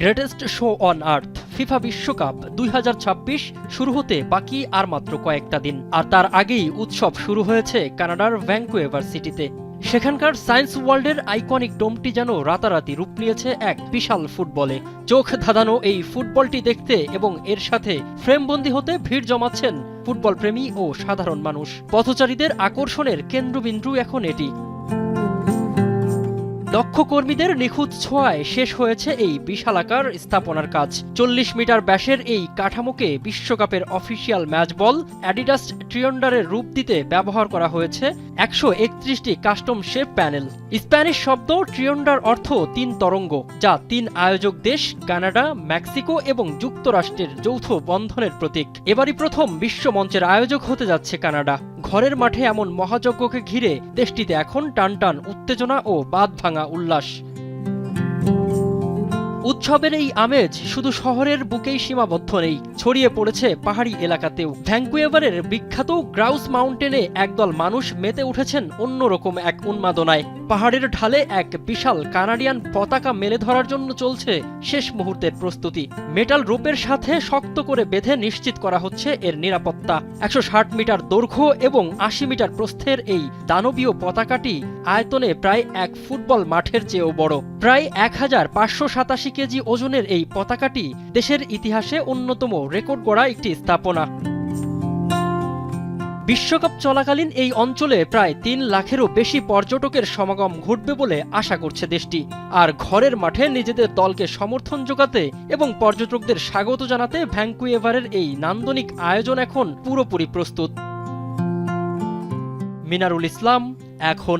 Greatest show on earth FIFA বিশ্বকাপ 2026 শুরু হতে বাকি আর মাত্র কয়েকটা দিন, আর তার আগেই উৎসব শুরু হয়েছে কানাডার ভ্যাঙ্কুয়েভার সিটিতে। সেখানকার সায়েন্স ওয়ার্ল্ডের আইকনিক ডোমটি যেন রাতারাতি রূপ নিয়েছে এক বিশাল ফুটবলে। চোখ ধাঁধানো এই ফুটবলটি দেখতে এবং এর সাথে ফ্রেমবন্দি হতে ভিড় জমাচ্ছেন ফুটবল প্রেমী ও সাধারণ মানুষ। পথচারীদের আকর্ষণের কেন্দ্রবিন্দু এখন এটি। দক্ষ কর্মীদের নিখুঁত ছোঁয়ায় শেষ হয়েছে এই বিশালাকার স্থাপনার কাজ। 40 মিটার ব্যাসের এই কাঠামোকে বিশ্বকাপের অফিসিয়াল ম্যাচ বল অ্যাডিডাস ট্রিয়ন্ডারের রূপ দিতে ব্যবহার করা হয়েছে 131টি কাস্টম শেপ প্যানেল। স্প্যানিশ শব্দ ট্রিয়ন্ডার অর্থ 3 তরঙ্গ, যা 3 আয়োজক দেশ কানাডা, মেক্সিকো এবং যুক্তরাষ্ট্রের যৌথ বন্ধনের প্রতীক। এবারই প্রথম বিশ্বমঞ্চের আয়োজক হতে যাচ্ছে কানাডা। ঘরের মাঠে এমন মহাযজ্ঞকে ঘিরে দেশটিতে এখন টানটান উত্তেজনা ও বাঁধভাঙা উল্লাস। উৎসবের এই আমেজ শুধু শহরের বুকেই সীমাবদ্ধ নেই, ছড়িয়ে পড়েছে পাহাড়ি এলাকাতেও। ভ্যাঙ্কুয়েভারের বিখ্যাত গ্রাউস মাউন্টেনে একদল মানুষ মেতে উঠেছেন অন্যরকম এক উন্মাদনায়। পাহাড়ের ঢালে এক বিশাল কানাডিয়ান পতাকা মেলে ধরার জন্য চলছে শেষ মুহূর্তের প্রস্তুতি। মেটাল রোপের সাথে শক্ত করে বেঁধে নিশ্চিত করা হচ্ছে এর নিরাপত্তা। 160 মিটার দৈর্ঘ্য এবং 80 মিটার প্রস্থের এই দানবীয় পতাকাটি আয়তনে প্রায় এক ফুটবল মাঠের চেয়েও বড়। প্রায় 1587 কেজি ওজনের এই পতাকাটি দেশের ইতিহাসে অন্যতম রেকর্ড গড়া একটি স্থাপনা। বিশ্বকাপ চলাকালীন এই অঞ্চলে প্রায় 3 লাখেরও বেশি পর্যটকের সমাগম ঘটবে বলে আশা করছে দেশটি। আর ঘরের মাঠে নিজেদের দলকে সমর্থন যোগাতে এবং পর্যটকদের স্বাগত জানাতে ভ্যাঙ্কুয়েভারের এই নান্দনিক আয়োজন এখন পুরোপুরি প্রস্তুত। মিনারুল ইসলাম, এখন।